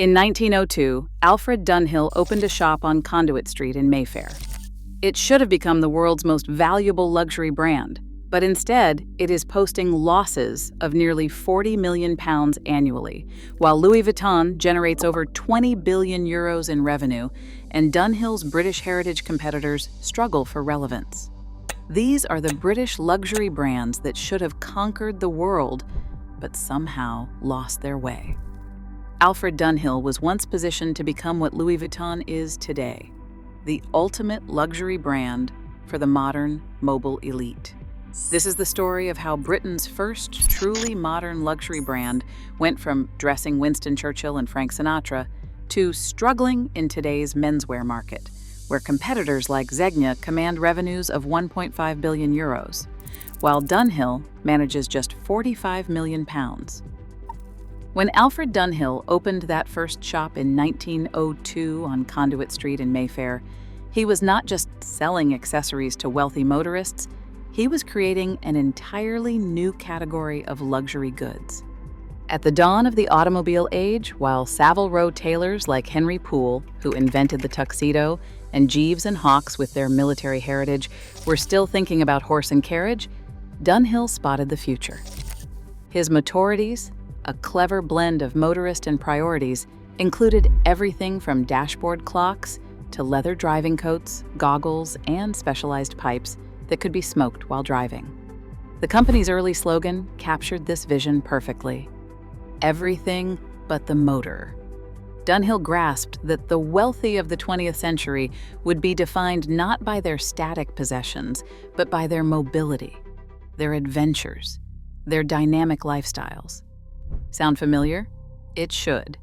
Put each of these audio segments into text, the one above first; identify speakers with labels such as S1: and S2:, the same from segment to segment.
S1: In 1902, Alfred Dunhill opened a shop on Conduit Street in Mayfair. It should have become the world's most valuable luxury brand, but instead, it is posting losses of nearly £40 million annually, while Louis Vuitton generates over €20 billion in revenue, and Dunhill's British heritage competitors struggle for relevance. These are the British luxury brands that should have conquered the world, but somehow lost their way. Alfred Dunhill was once positioned to become what Louis Vuitton is today, the ultimate luxury brand for the modern mobile elite. This is the story of how Britain's first truly modern luxury brand went from dressing Winston Churchill and Frank Sinatra to struggling in today's menswear market, where competitors like Zegna command revenues of €1.5 billion, while Dunhill manages just £45 million. When Alfred Dunhill opened that first shop in 1902 on Conduit Street in Mayfair, he was not just selling accessories to wealthy motorists, he was creating an entirely new category of luxury goods. At the dawn of the automobile age, while Savile Row tailors like Henry Poole, who invented the tuxedo, and Jeeves and Hawkes with their military heritage were still thinking about horse and carriage, Dunhill spotted the future. His Motorities, a clever blend of motorist and priorities, included everything from dashboard clocks to leather driving coats, goggles, and specialized pipes that could be smoked while driving. The company's early slogan captured this vision perfectly: everything but the motor. Dunhill grasped that the wealthy of the 20th century would be defined not by their static possessions, but by their mobility, their adventures, their dynamic lifestyles. Sound familiar? It should.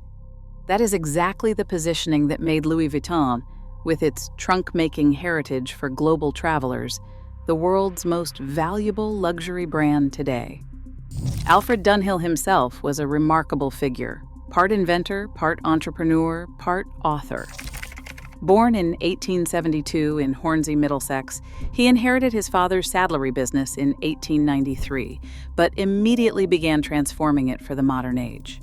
S1: That is exactly the positioning that made Louis Vuitton, with its trunk-making heritage for global travelers, the world's most valuable luxury brand today. Alfred Dunhill himself was a remarkable figure, part inventor, part entrepreneur, part author. Born in 1872 in Hornsey, Middlesex, he inherited his father's saddlery business in 1893, but immediately began transforming it for the modern age.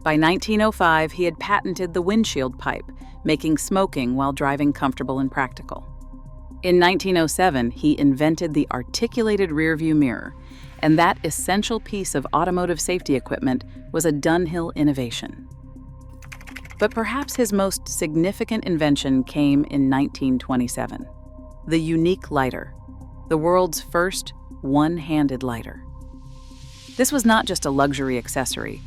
S1: By 1905, he had patented the windshield pipe, making smoking while driving comfortable and practical. In 1907, he invented the articulated rearview mirror, and that essential piece of automotive safety equipment was a Dunhill innovation. But perhaps his most significant invention came in 1927, the unique lighter, the world's first one-handed lighter. This was not just a luxury accessory,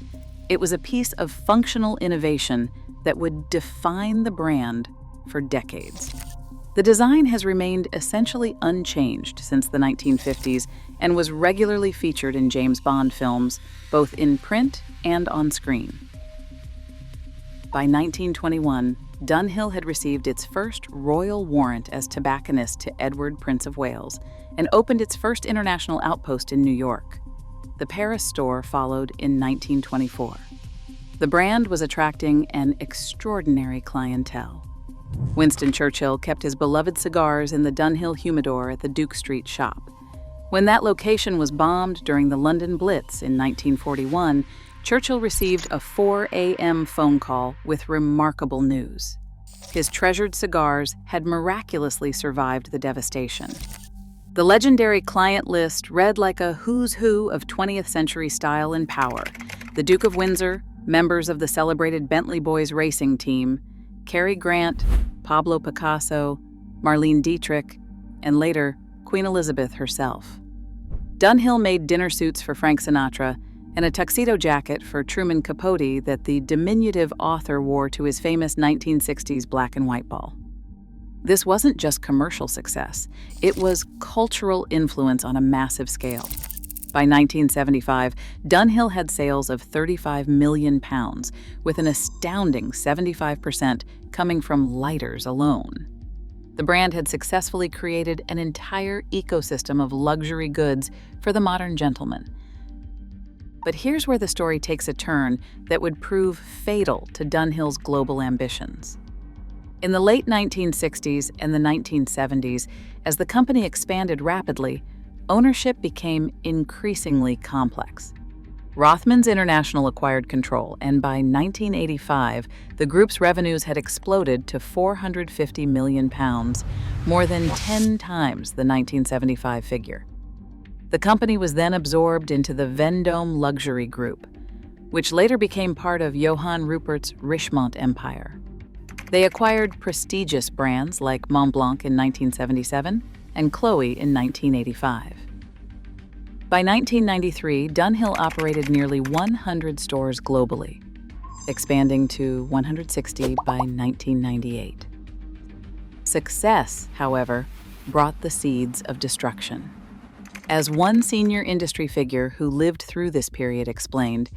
S1: it was a piece of functional innovation that would define the brand for decades. The design has remained essentially unchanged since the 1950s and was regularly featured in James Bond films, both in print and on screen. By 1921, Dunhill had received its first royal warrant as tobacconist to Edward, Prince of Wales, and opened its first international outpost in New York. The Paris store followed in 1924. The brand was attracting an extraordinary clientele. Winston Churchill kept his beloved cigars in the Dunhill humidor at the Duke Street shop. When that location was bombed during the London Blitz in 1941, Churchill received a 4 a.m. phone call with remarkable news. His treasured cigars had miraculously survived the devastation. The legendary client list read like a who's who of 20th century style and power: the Duke of Windsor, members of the celebrated Bentley Boys racing team, Cary Grant, Pablo Picasso, Marlene Dietrich, and later, Queen Elizabeth herself. Dunhill made dinner suits for Frank Sinatra and a tuxedo jacket for Truman Capote that the diminutive author wore to his famous 1960s black and white ball. This wasn't just commercial success, it was cultural influence on a massive scale. By 1975, Dunhill had sales of £35 million, with an astounding 75% coming from lighters alone. The brand had successfully created an entire ecosystem of luxury goods for the modern gentleman. But here's where the story takes a turn that would prove fatal to Dunhill's global ambitions. In the late 1960s and the 1970s, as the company expanded rapidly, ownership became increasingly complex. Rothmans International acquired control, and by 1985, the group's revenues had exploded to £450 million, more than 10 times the 1975 figure. The company was then absorbed into the Vendôme luxury group, which later became part of Johann Rupert's Richemont empire. They acquired prestigious brands like Montblanc in 1977 and Chloé in 1985. By 1993, Dunhill operated nearly 100 stores globally, expanding to 160 by 1998. Success, however, brought the seeds of destruction. As one senior industry figure who lived through this period explained,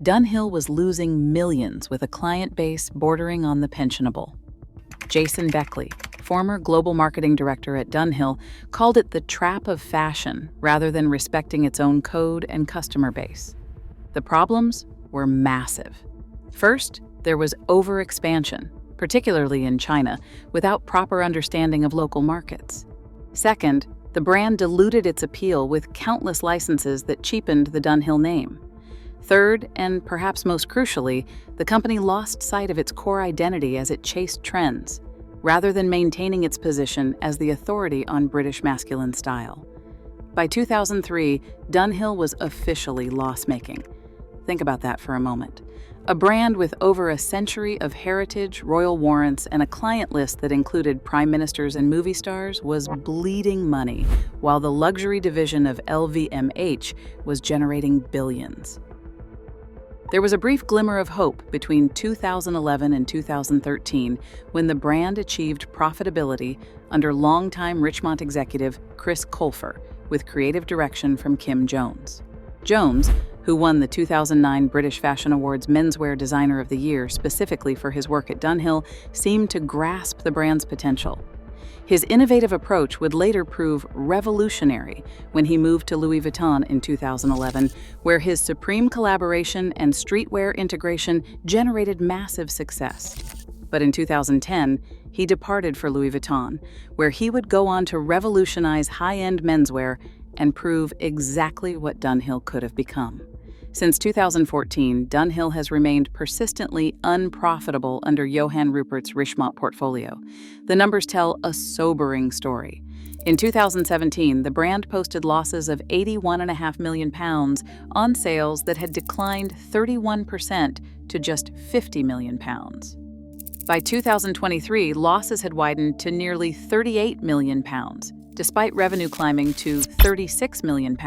S1: Dunhill was losing millions with a client base bordering on the pensionable. Jason Beckley, former global marketing director at Dunhill, called it the trap of fashion rather than respecting its own code and customer base. The problems were massive. First, there was overexpansion, particularly in China, without proper understanding of local markets. Second, the brand diluted its appeal with countless licenses that cheapened the Dunhill name. Third, and perhaps most crucially, the company lost sight of its core identity as it chased trends, rather than maintaining its position as the authority on British masculine style. By 2003, Dunhill was officially loss-making. Think about that for a moment. A brand with over a century of heritage, royal warrants, and a client list that included prime ministers and movie stars was bleeding money, while the luxury division of LVMH was generating billions. There was a brief glimmer of hope between 2011 and 2013 when the brand achieved profitability under longtime Richemont executive Chris Colfer with creative direction from Kim Jones. Jones, who won the 2009 British Fashion Awards Menswear Designer of the Year specifically for his work at Dunhill, seemed to grasp the brand's potential. His innovative approach would later prove revolutionary when he moved to Louis Vuitton in 2011, where his supreme collaboration and streetwear integration generated massive success. But in 2010, he departed for Louis Vuitton, where he would go on to revolutionize high-end menswear and prove exactly what Dunhill could have become. Since 2014, Dunhill has remained persistently unprofitable under Johann Rupert's Richemont portfolio. The numbers tell a sobering story. In 2017, the brand posted losses of £81.5 million on sales that had declined 31% to just £50 million. By 2023, losses had widened to nearly £38 million, despite revenue climbing to £36 million.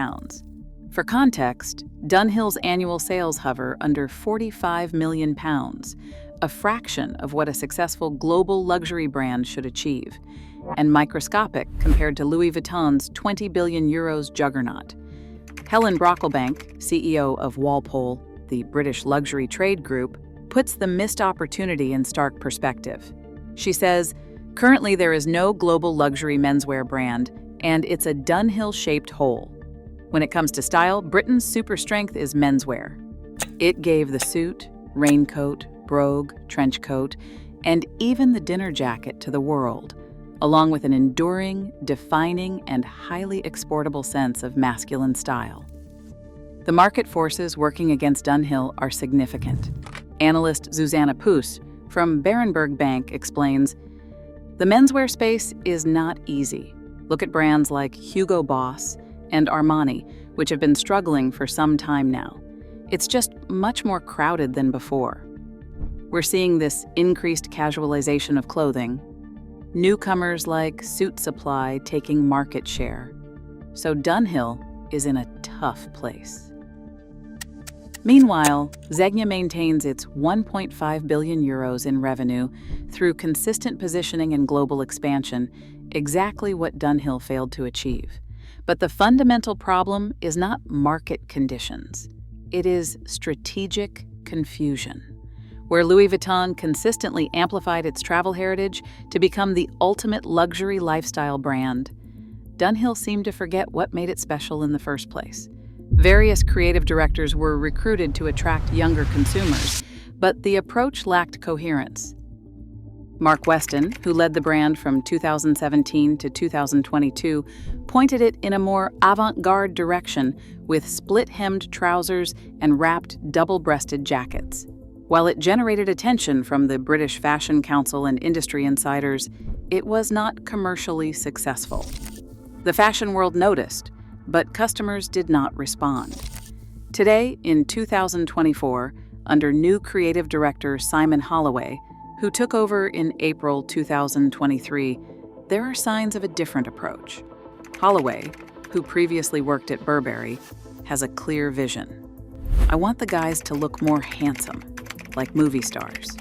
S1: For context, Dunhill's annual sales hover under £45 million, a fraction of what a successful global luxury brand should achieve, and microscopic compared to Louis Vuitton's €20 billion juggernaut. Helen Brocklebank, CEO of Walpole, the British luxury trade group, puts the missed opportunity in stark perspective. She says, "Currently there is no global luxury menswear brand, and it's a Dunhill-shaped hole. When it comes to style, Britain's super strength is menswear. It gave the suit, raincoat, brogue, trench coat, and even the dinner jacket to the world, along with an enduring, defining, and highly exportable sense of masculine style." The market forces working against Dunhill are significant. Analyst Susanna Poos from Berenberg Bank explains, "The menswear space is not easy. Look at brands like Hugo Boss and Armani, which have been struggling for some time now. It's just much more crowded than before. We're seeing this increased casualization of clothing, newcomers like Suit Supply taking market share. So Dunhill is in a tough place." Meanwhile, Zegna maintains its €1.5 billion in revenue through consistent positioning and global expansion, exactly what Dunhill failed to achieve. But the fundamental problem is not market conditions. It is strategic confusion. Where Louis Vuitton consistently amplified its travel heritage to become the ultimate luxury lifestyle brand, Dunhill seemed to forget what made it special in the first place. Various creative directors were recruited to attract younger consumers, but the approach lacked coherence. Mark Weston, who led the brand from 2017 to 2022, pointed it in a more avant-garde direction with split-hemmed trousers and wrapped double-breasted jackets. While it generated attention from the British Fashion Council and industry insiders, it was not commercially successful. The fashion world noticed, but customers did not respond. Today, in 2024, under new creative director Simon Holloway, who took over in April 2023, there are signs of a different approach. Holloway, who previously worked at Burberry, has a clear vision. I want the guys to look more handsome, like movie stars.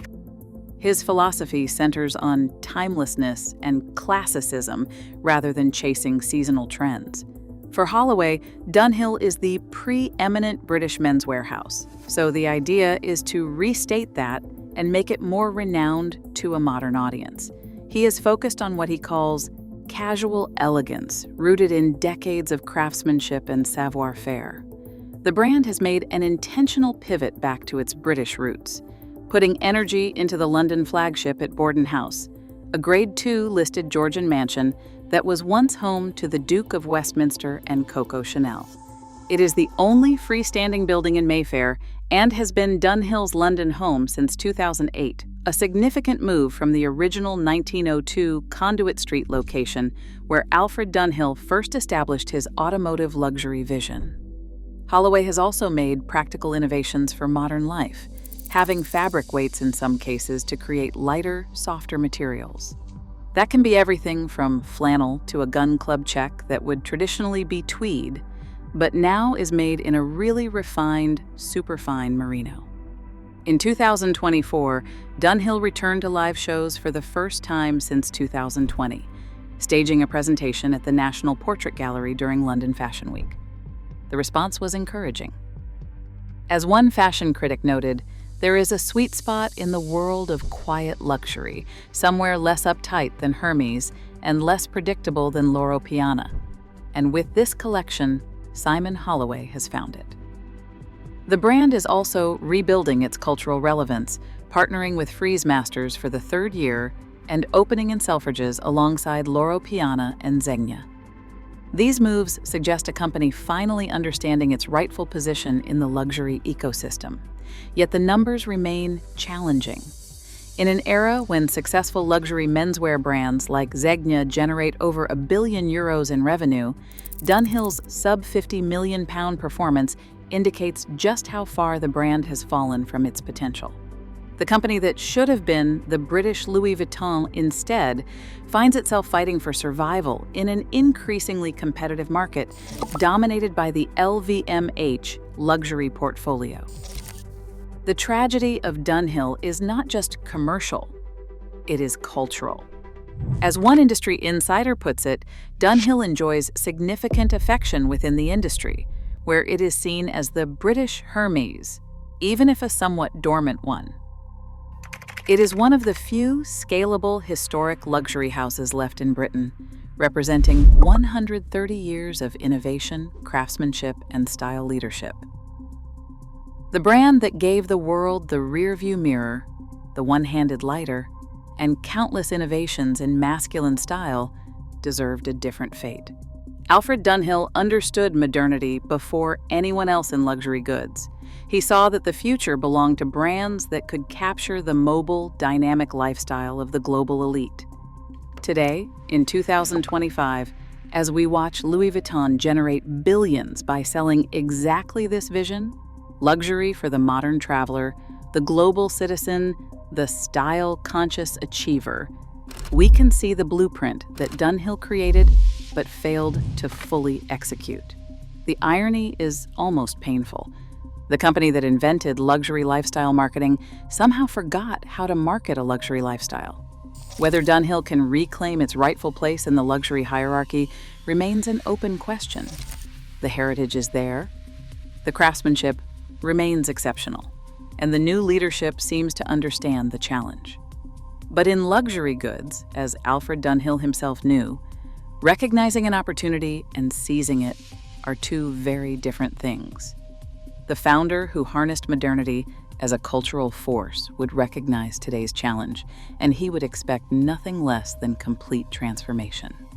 S1: His philosophy centers on timelessness and classicism rather than chasing seasonal trends. For Holloway, Dunhill is the preeminent British menswear house, so the idea is to restate that and make it more renowned to a modern audience. He is focused on what he calls casual elegance, rooted in decades of craftsmanship and savoir-faire. The brand has made an intentional pivot back to its British roots, putting energy into the London flagship at Borden House, a Grade II listed Georgian mansion that was once home to the Duke of Westminster and Coco Chanel. It is the only freestanding building in Mayfair and has been Dunhill's London home since 2008, a significant move from the original 1902 Conduit Street location where Alfred Dunhill first established his automotive luxury vision. Holloway has also made practical innovations for modern life, having fabric weights in some cases to create lighter, softer materials. That can be everything from flannel to a gun club check that would traditionally be tweed, but now is made in a really refined, superfine merino. In 2024, Dunhill returned to live shows for the first time since 2020, staging a presentation at the National Portrait Gallery during London Fashion Week. The response was encouraging. As one fashion critic noted, there is a sweet spot in the world of quiet luxury, somewhere less uptight than Hermes and less predictable than Loro Piana. And with this collection, Simon Holloway has found it. The brand is also rebuilding its cultural relevance, partnering with frieze masters for the third year and opening in Selfridges alongside Loro Piana and Zegna. These moves suggest a company finally understanding its rightful position in the luxury ecosystem. Yet the numbers remain challenging. In an era when successful luxury menswear brands like Zegna generate over €1 billion in revenue, Dunhill's sub-£50 million performance indicates just how far the brand has fallen from its potential. The company that should have been the British Louis Vuitton instead finds itself fighting for survival in an increasingly competitive market dominated by the LVMH luxury portfolio. The tragedy of Dunhill is not just commercial, it is cultural. As one industry insider puts it, Dunhill enjoys significant affection within the industry, where it is seen as the British Hermes, even if a somewhat dormant one. It is one of the few scalable historic luxury houses left in Britain, representing 130 years of innovation, craftsmanship, and style leadership. The brand that gave the world the rearview mirror, the one-handed lighter, and countless innovations in masculine style deserved a different fate. Alfred Dunhill understood modernity before anyone else in luxury goods. He saw that the future belonged to brands that could capture the mobile, dynamic lifestyle of the global elite. Today, in 2025, as we watch Louis Vuitton generate billions by selling exactly this vision, luxury for the modern traveler, the global citizen, the style-conscious achiever, we can see the blueprint that Dunhill created but failed to fully execute. The irony is almost painful. The company that invented luxury lifestyle marketing somehow forgot how to market a luxury lifestyle. Whether Dunhill can reclaim its rightful place in the luxury hierarchy remains an open question. The heritage is there, the craftsmanship remains exceptional, and the new leadership seems to understand the challenge. But in luxury goods, as Alfred Dunhill himself knew, recognizing an opportunity and seizing it are two very different things. The founder who harnessed modernity as a cultural force, would recognize today's challenge, and he would expect nothing less than complete transformation.